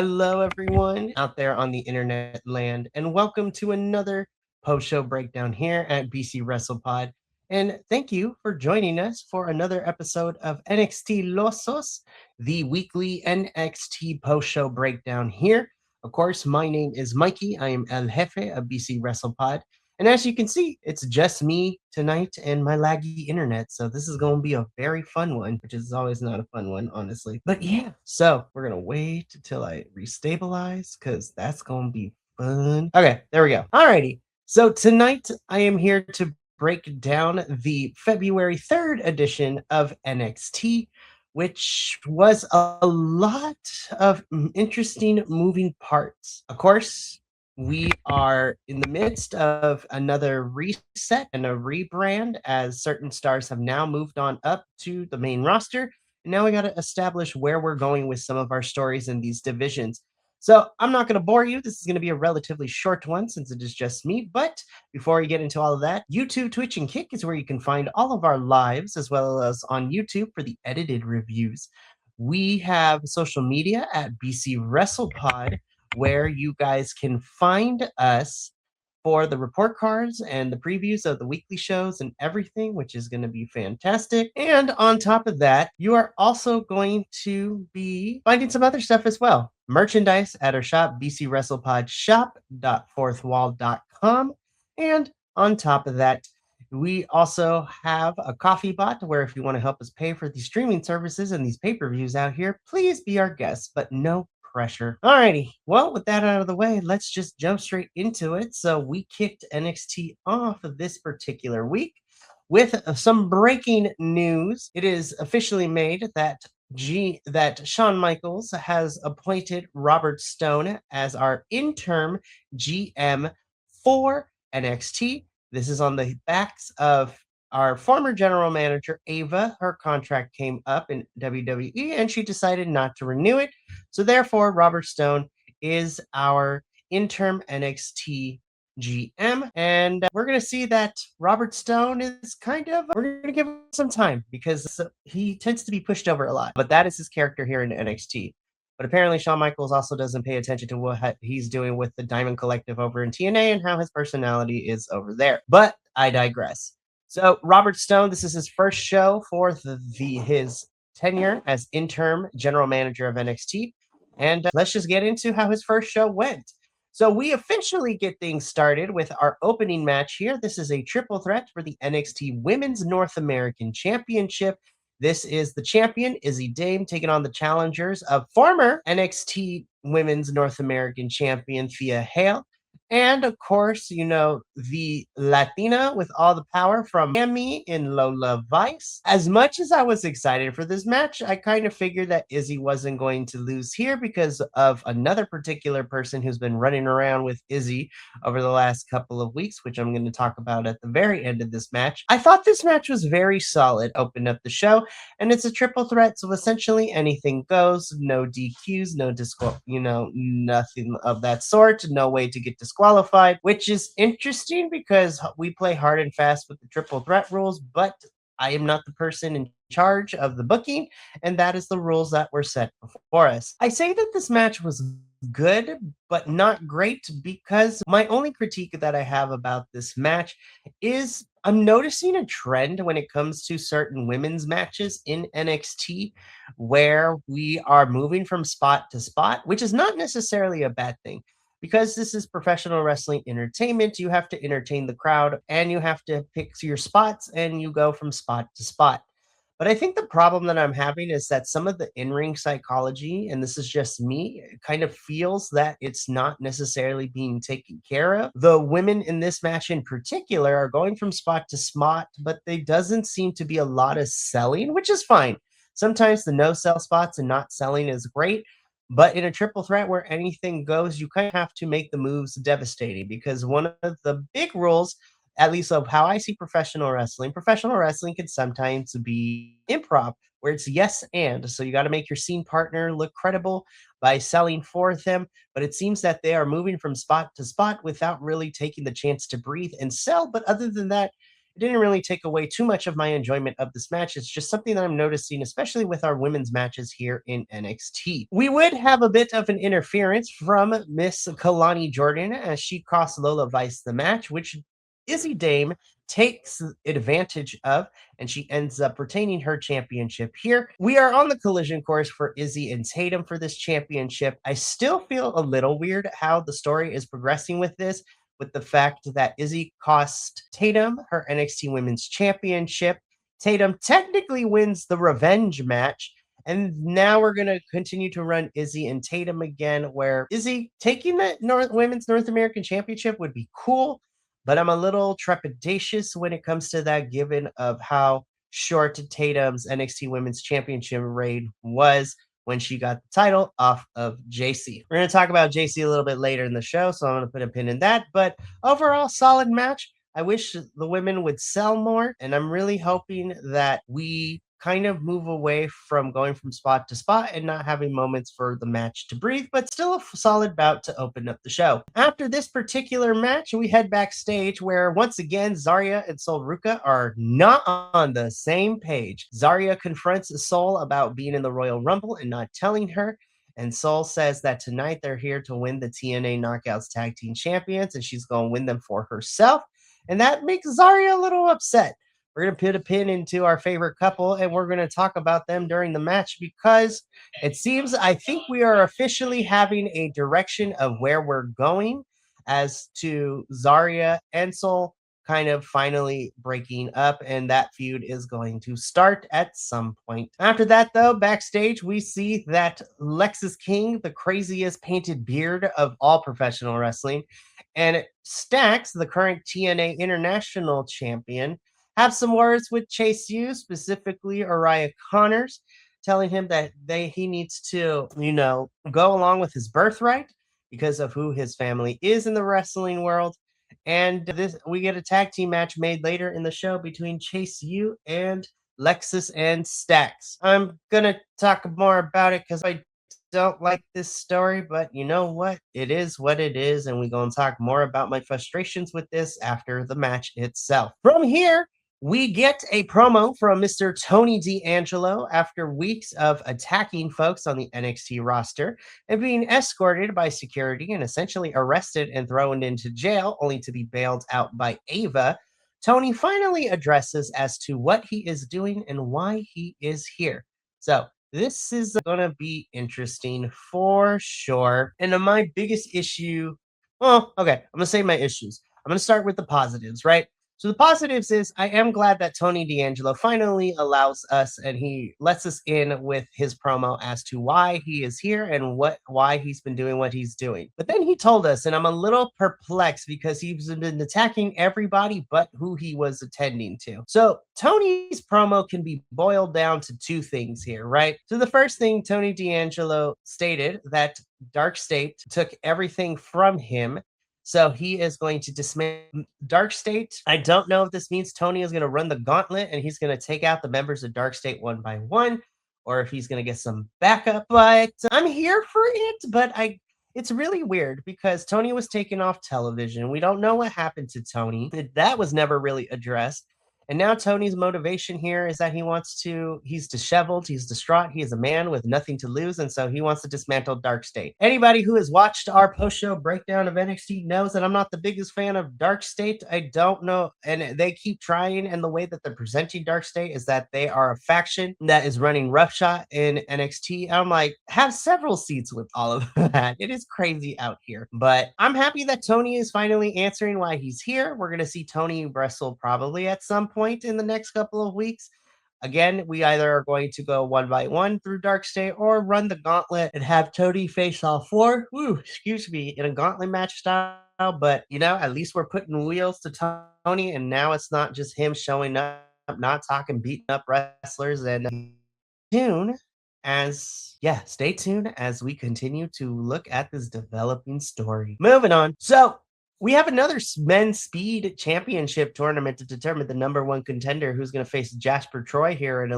Hello, everyone out there on the internet land, and welcome to another post show breakdown here at BC Wrestle Pod. And thank you for joining us for another episode of NXT Losos, the weekly NXT post show breakdown here. Of course, my name is Mikey. I am El Jefe of BC Wrestle Pod. And as you can see, it's just me tonight and my laggy internet. So this is going to be a very fun one, which is always not a fun one, honestly. But yeah, so we're going to wait until I restabilize because that's going to be fun. Okay, there we go. Alrighty. So tonight I am here to break down the February 3rd edition of NXT, which was a lot of interesting moving parts. Of course, we are in the midst of another reset and a rebrand as certain stars have now moved on up to the main roster. And now we got to establish where we're going with some of our stories in these divisions. So I'm not going to bore you. This is going to be a relatively short one since it is just me. But before we get into all of that, YouTube, Twitch, and Kick is where you can find all of our lives as well as on YouTube for the edited reviews. We have social media at BC WrestlePod, where you guys can find us for the report cards and the previews of the weekly shows and everything, which is going to be fantastic. And on top of that, you are also going to be finding some other stuff as well. Merchandise at our shop, bcwrestlepodshop.fourthwall.com. And on top of that, we also have a coffee bot where if you want to help us pay for these streaming services and these pay-per-views out here, please be our guest, but no pressure. Alrighty, well, with that out of the way, let's just jump straight into it. So we kicked NXT off of this particular week with some breaking news. It is officially made that Shawn Michaels has appointed Robert Stone as our interim GM for NXT. This is on the backs of our former general manager, Ava. Her contract came up in WWE and she decided not to renew it. So, therefore, Robert Stone is our interim NXT GM. And we're going to see that Robert Stone is we're going to give him some time because he tends to be pushed over a lot. But that is his character here in NXT. But apparently, Shawn Michaels also doesn't pay attention to what he's doing with the Diamond Collective over in TNA and how his personality is over there. But I digress. So, Robert Stone, this is his first show for his tenure as interim general manager of NXT. And let's just get into how his first show went. So we officially get things started with our opening match here. This is a triple threat for the NXT Women's North American Championship. This is the champion, Izzy Dame, taking on the challengers of former NXT Women's North American Champion, Thea Hale. And of course, you know, the Latina with all the power from Miami in Lola Vice. As much as I was excited for this match, I kind of figured that Izzy wasn't going to lose here because of another particular person who's been running around with Izzy over the last couple of weeks, which I'm going to talk about at the very end of this match. I thought this match was very solid, opened up the show, and it's a triple threat, so essentially anything goes, no DQs, nothing of that sort, no way to get disqualified, which is interesting because we play hard and fast with the triple threat rules, but I am not the person in charge of the booking, and that is the rules that were set before us. I say that this match was good, but not great because my only critique that I have about this match is I'm noticing a trend when it comes to certain women's matches in NXT where we are moving from spot to spot, which is not necessarily a bad thing. Because this is professional wrestling entertainment, you have to entertain the crowd and you have to pick your spots and you go from spot to spot. But I think the problem that I'm having is that some of the in ring psychology, and this is just me, kind of feels that it's not necessarily being taken care of. The women in this match in particular are going from spot to spot, but there doesn't seem to be a lot of selling, which is fine. Sometimes the no sell spots and not selling is great. But in a triple threat where anything goes, you kind of have to make the moves devastating because one of the big rules, at least of how I see professional wrestling can sometimes be improv, where it's yes and. So you got to make your scene partner look credible by selling for them. But it seems that they are moving from spot to spot without really taking the chance to breathe and sell. But other than that, it didn't really take away too much of my enjoyment of this match. It's just something that I'm noticing, especially with our women's matches here in NXT. We would have a bit of an interference from Miss Kalani Jordan as she cost Lola Vice the match, which Izzy Dame takes advantage of, and she ends up retaining her championship here. We are on the collision course for Izzy and Tatum for this championship. I still feel a little weird how the story is progressing with this, with the fact that Izzy cost Tatum her NXT Women's Championship. Tatum technically wins the revenge match. And now we're going to continue to run Izzy and Tatum again, where Izzy taking the Women's North American Championship would be cool, but I'm a little trepidatious when it comes to that, given of how short Tatum's NXT Women's Championship reign was when she got the title off of JC. We're going to talk about JC a little bit later in the show, so I'm going to put a pin in that. But overall, solid match. I wish the women would sell more, and I'm really hoping that we kind of move away from going from spot to spot and not having moments for the match to breathe, but still a solid bout to open up the show. After this particular match, we head backstage where once again Zarya and Sol Ruka are not on the same page. Zarya confronts Sol about being in the Royal Rumble and not telling her. And Sol says that tonight they're here to win the TNA Knockouts Tag Team Champions, and she's going to win them for herself. And that makes Zarya a little upset. We're going to put a pin into our favorite couple, and we're going to talk about them during the match because it seems I think we are officially having a direction of where we're going as to Zarya and Sol kind of finally breaking up, and that feud is going to start at some point. After that, though, backstage, we see that Lexis King, the craziest painted beard of all professional wrestling, and Stacks, the current TNA International Champion, have some words with Chase U, specifically Uriah Connors, telling him that he needs to, go along with his birthright because of who his family is in the wrestling world. And this we get a tag team match made later in the show between Chase U and Lexus and Stacks. I'm gonna talk more about it because I don't like this story, but you know what? It is what it is, and we're going to talk more about my frustrations with this after the match itself. From here, we get a promo from Mr. Tony D'Angelo after weeks of attacking folks on the NXT roster and being escorted by security and essentially arrested and thrown into jail, only to be bailed out by Ava. Tony finally addresses as to what he is doing and why he is here. So, this is going to be interesting for sure. And my biggest issue, well, okay, I'm going to say my issues. I'm going to start with the positives, right? So the positives is I am glad that Tony D'Angelo finally allows us and he lets us in with his promo as to why he is here and why he's been doing what he's doing. But then he told us, and I'm a little perplexed because he's been attacking everybody but who he was attending to. So Tony's promo can be boiled down to two things here, right? So the first thing, Tony D'Angelo stated that Dark State took everything from him, so he is going to dismantle Dark State. I don't know if this means Tony is going to run the gauntlet and he's going to take out the members of Dark State one by one, or if he's going to get some backup. But I'm here for it. But it's really weird because Tony was taken off television. We don't know what happened to Tony. That was never really addressed. And now Tony's motivation here is that he's disheveled, he's distraught, he is a man with nothing to lose, and so he wants to dismantle Dark State. Anybody who has watched our post-show breakdown of NXT knows that I'm not the biggest fan of Dark State. I don't know, and they keep trying, and the way that they're presenting Dark State is that they are a faction that is running roughshod in NXT. I'm like, have several seats with all of that. It is crazy out here. But I'm happy that Tony is finally answering why he's here. We're going to see Tony wrestle probably at some point in the next couple of weeks. Again, we either are going to go one by one through Dark State or run the gauntlet and have Tony face all four, in a gauntlet match style. But, at least we're putting wheels to Tony, and now it's not just him showing up, not talking, beating up wrestlers. And stay tuned as we continue to look at this developing story. Moving on. So, We have another men's speed championship tournament to determine the number one contender who's going to face Jasper Troy here in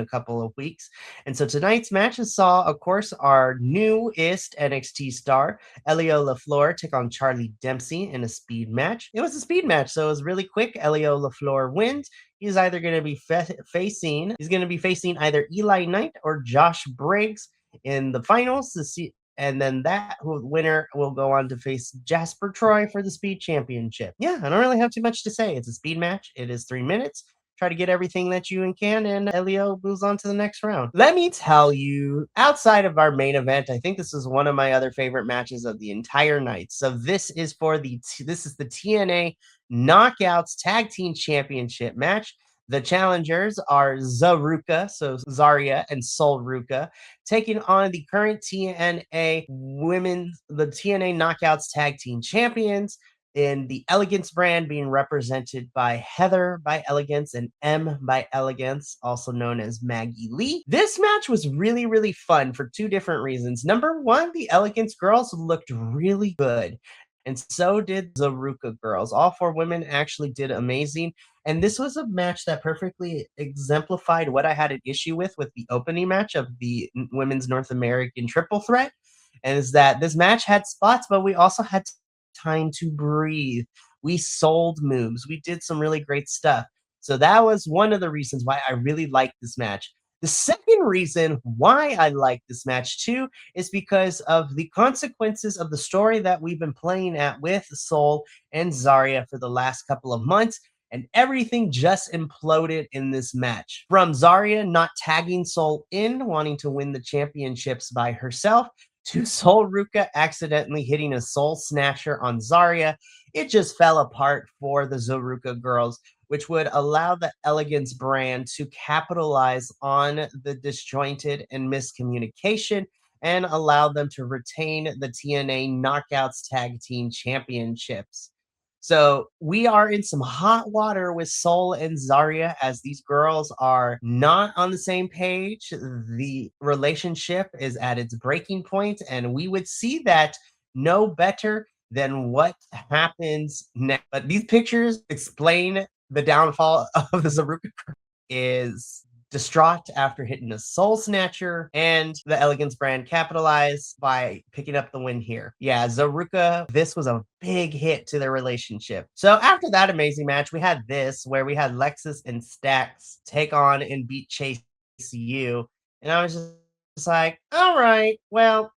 a couple of weeks. And so tonight's matches saw, of course, our newest NXT star, Elio LaFleur, take on Charlie Dempsey in a speed match. It was a speed match, so it was really quick. Elio LaFleur wins. He's either going to be facing either Eli Knight or Josh Briggs in the finals to see, and then that winner will go on to face Jasper Troy for the Speed Championship. Yeah, I don't really have too much to say. It's a speed match. It is 3 minutes. Try to get everything that you can, and Elio moves on to the next round. Let me tell you, outside of our main event, I think this is one of my other favorite matches of the entire night. So this is the TNA Knockouts Tag Team Championship match. The challengers are Zaruka, so Zarya and Sol Ruka, taking on the current the TNA Knockouts Tag Team Champions in the Elegance brand, being represented by Heather by Elegance and M by Elegance, also known as Maggie Lee. This match was really, really fun for two different reasons. Number one, the Elegance girls looked really good, and so did Zaruka girls. All four women actually did amazing. And this was a match that perfectly exemplified what I had an issue with the opening match of the Women's North American Triple Threat. And is that this match had spots, but we also had time to breathe. We sold moves. We did some really great stuff. So that was one of the reasons why I really liked this match. The second reason why I like this match too is because of the consequences of the story that we've been playing at with Sol and Zarya for the last couple of months. And everything just imploded in this match. From Zarya not tagging Sol in, wanting to win the championships by herself, to Sol Ruka accidentally hitting a Soul Snatcher on Zarya, it just fell apart for the Zaruka girls, which would allow the Elegance brand to capitalize on the disjointed and miscommunication and allow them to retain the TNA Knockouts Tag Team Championships. So we are in some hot water with Sol and Zarya as these girls are not on the same page. The relationship is at its breaking point, and we would see that no better than what happens next. But these pictures explain the downfall of the Zaruka is distraught after hitting a Soul Snatcher, and the Elegance brand capitalized by picking up the win here. Yeah, Zaruka, this was a big hit to their relationship. So after that amazing match, we had this where we had Lexus and Stax take on and beat Chase U. And I was just like, all right, well,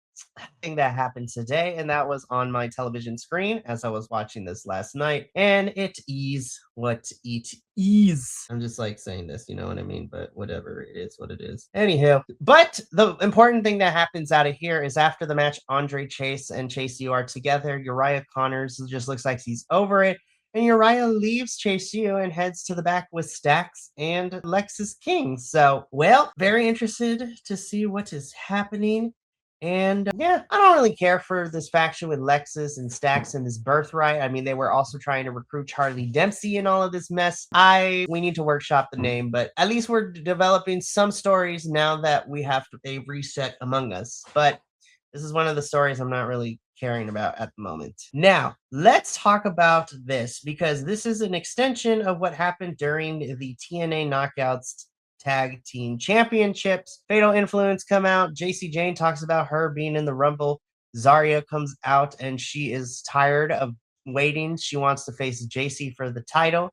thing that happened today, and that was on my television screen as I was watching this last night. And it is what it is. I'm just like saying this, you know what I mean? But whatever, it is what it is. Anywho, but the important thing that happens out of here is after the match, Andre Chase and Chase U are together. Uriah Connors just looks like he's over it. And Uriah leaves Chase U and heads to the back with Stax and Lexus King. So, well, very interested to see what is happening. And yeah, I don't really care for this faction with Lexus and Stax and his birthright. I mean, they were also trying to recruit Charlie Dempsey in all of this mess. We need to workshop the name, but at least we're developing some stories now that we have a reset among us. But this is one of the stories I'm not really caring about at the moment. Now, let's talk about this because this is an extension of what happened during the TNA Knockouts Tag Team Championships. Fatal Influence come out. JC Jane talks about her being in the Rumble. Zarya comes out and she is tired of waiting. She wants to face JC for the title.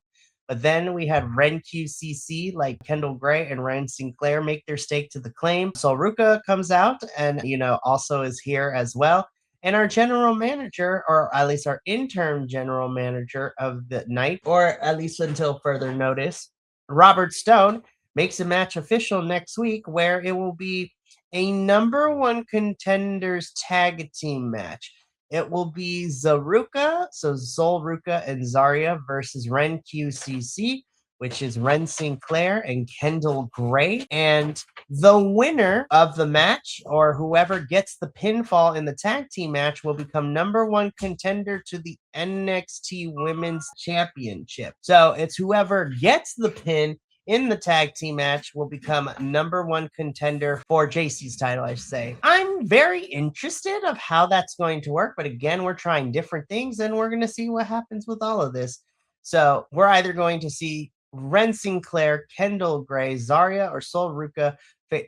But then we had Ren QCC, like Kendall Gray and Ryan Sinclair, make their stake to the claim. So Ruka comes out and, also is here as well. And our general manager, or at least our interim general manager of the night, or at least until further notice, Robert Stone, makes a match official next week where it will be a number one contenders tag team match. It will be Zaruka, so Sol Ruka and Zarya versus Ren QCC, which is Ren Sinclair and Kendall Gray. And the winner of the match, or whoever gets the pinfall in the tag team match, will become number one contender to the NXT Women's Championship. So it's whoever gets the pin in the tag team match will become number one contender for JC's title, I should say. I'm very interested of how that's going to work, but again, we're trying different things and we're going to see what happens with all of this. So we're either going to see Ren Sinclair, Kendall Gray, Zarya, or Sol Ruka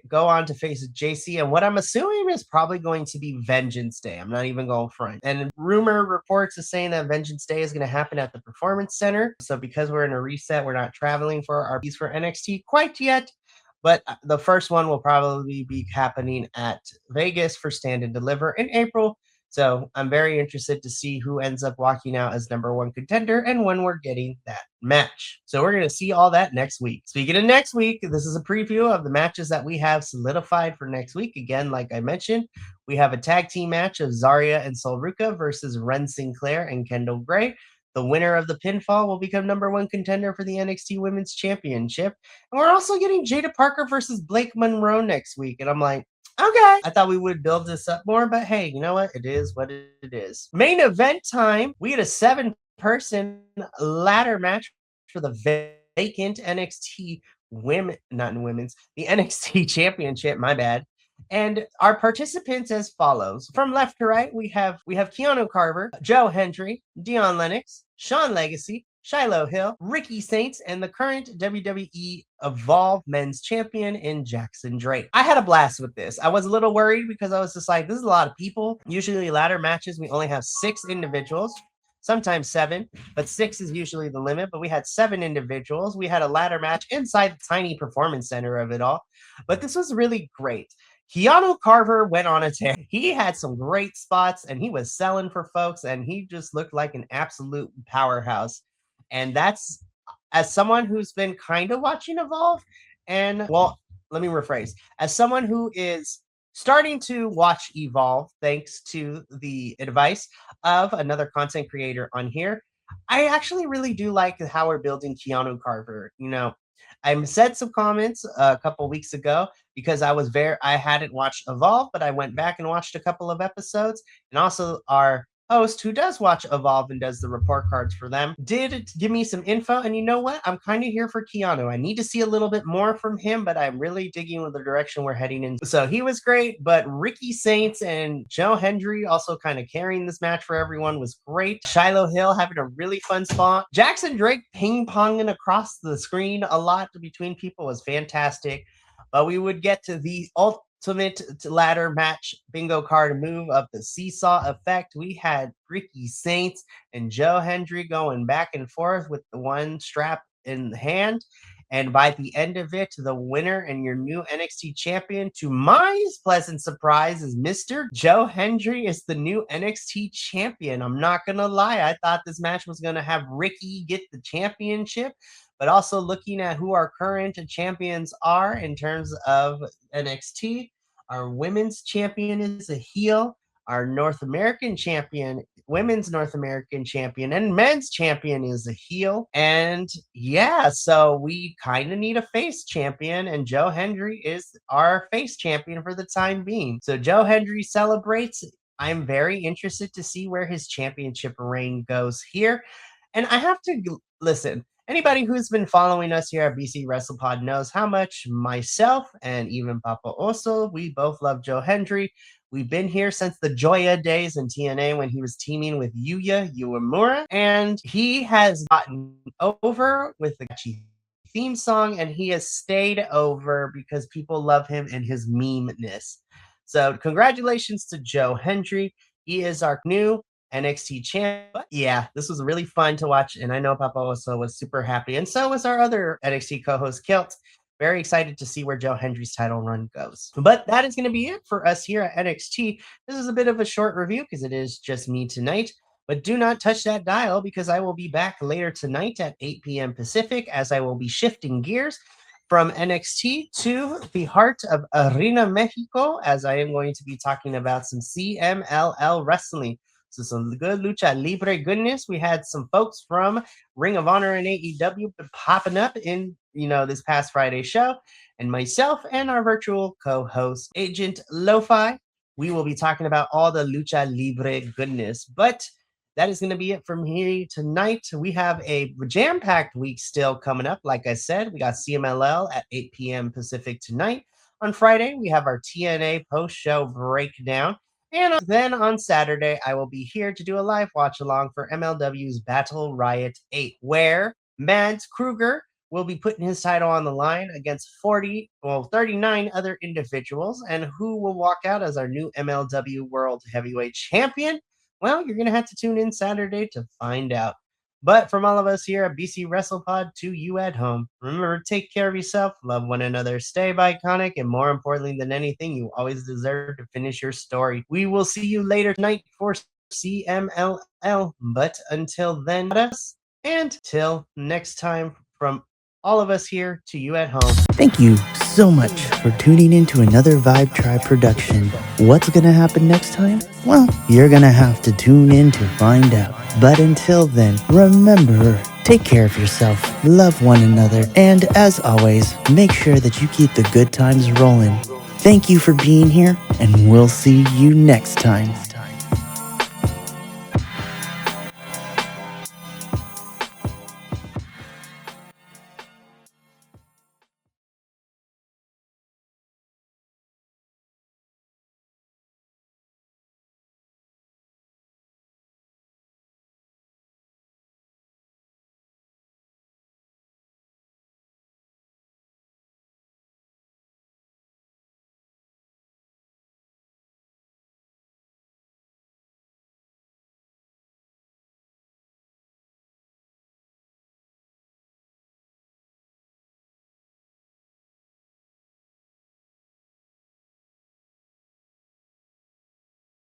go on to face JC, and what I'm assuming is probably going to be Vengeance Day. I'm not even going front. And rumor reports is saying that Vengeance Day is going to happen at the Performance Center. So because we're in a reset, we're not traveling for our piece for NXT quite yet. But the first one will probably be happening at Vegas for Stand and Deliver in April. So I'm very interested to see who ends up walking out as number one contender and when we're getting that match. So we're going to see all that next week. Speaking of next week, this is a preview of the matches that we have solidified for next week. Again, like I mentioned, we have a tag team match of Zarya and Sol Ruka versus Ren Sinclair and Kendall Gray. The winner of the pinfall will become number one contender for the NXT Women's Championship. And we're also getting Jada Parker versus Blake Monroe next week. And I'm like, okay. I thought we would build this up more, but hey, you know what? It is what it is. Main event time. We had a 7-person ladder match for the vacant NXT the NXT Championship, my bad. And our participants as follows. From left to right, we have Keanu Carver, Joe Hendry, Dion Lennox, Sean Legacy, Shiloh Hill, Ricky Saints, and the current WWE Evolve Men's Champion in Jackson Drake. I had a blast with this. I was a little worried because I was just like, this is a lot of people. Usually ladder matches, we only have 6 individuals, sometimes 7, but 6 is usually the limit. But we had 7 individuals. We had a ladder match inside the tiny performance center of it all. But this was really great. Keanu Carver went on a tear. He had some great spots and he was selling for folks and he just looked like an absolute powerhouse. And that's, as someone who's been kind of watching Evolve, and well, let me rephrase. As someone who is starting to watch Evolve, thanks to the advice of another content creator on here, I actually really do like how we're building Keanu Carver. You know, I said some comments a couple weeks ago because I hadn't watched Evolve, but I went back and watched a couple of episodes, and also our host who does watch Evolve and does the report cards for them did give me some info. And you know what? I'm kind of here for Keanu. I need to see a little bit more from him, but I'm really digging with the direction we're heading in. So he was great, but Ricky Saints and Joe Hendry also kind of carrying this match for everyone was great. Shiloh Hill having a really fun spot. Jackson Drake ping-ponging across the screen a lot between people was fantastic. But we would get to the ultimate ladder match bingo card move of the seesaw effect. We had Ricky Saints and Joe Hendry going back and forth with the one strap in hand. And by the end of it, the winner and your new NXT champion, to my pleasant surprise, is Mr. Joe Hendry is the new NXT champion. I'm not going to lie. I thought this match was going to have Ricky get the championship, but also looking at who our current champions are in terms of NXT, our women's champion is a heel. Our North American champion, women's North American champion, and men's champion is a heel. And yeah, so we kind of need a face champion, and Joe Hendry is our face champion for the time being. So Joe Hendry celebrates. I'm very interested to see where his championship reign goes here. And I have to listen. Anybody who's been following us here at BC WrestlePod knows how much myself and even Papa Oso, we both love Joe Hendry. We've been here since the Joya days in TNA when he was teaming with Yuya Uemura, and he has gotten over with the catchy theme song, and he has stayed over because people love him and his meme-ness. So congratulations to Joe Hendry. He is our new NXT champ. But yeah, this was really fun to watch, and I know Papa also was super happy, and so was our other NXT co-host Kilt. Very excited to see where Joe Hendry's title run goes. But that is going to be it for us here at NXT. This is a bit of a short review because it is just me tonight. But do not touch that dial because I will be back later tonight at 8 p.m. Pacific as I will be shifting gears from NXT to the heart of Arena Mexico as I am going to be talking about some CMLL wrestling. So some good lucha libre goodness. We had some folks from Ring of Honor and AEW popping up in, this past Friday show. And myself and our virtual co-host, Agent Lo-Fi, we will be talking about all the lucha libre goodness. But that is going to be it from here tonight. We have a jam-packed week still coming up. Like I said, we got CMLL at 8 p.m. Pacific tonight. On Friday, we have our TNA post-show breakdown. And then on Saturday, I will be here to do a live watch along for MLW's Battle Riot 8, where Mads Kruger will be putting his title on the line against 39 other individuals. And who will walk out as our new MLW World Heavyweight Champion? Well, you're going to have to tune in Saturday to find out. But from all of us here at BC WrestlePod to you at home, remember, take care of yourself, love one another, stay iconic, and more importantly than anything, you always deserve to finish your story. We will see you later tonight for CMLL. But until then, and till next time, from all of us here to you at home. Thank you so much for tuning in to another Vibe Tribe production. What's gonna happen next time? Well, you're gonna have to tune in to find out. But until then, remember, take care of yourself, love one another, and as always, make sure that you keep the good times rolling. Thank you for being here, and we'll see you next time.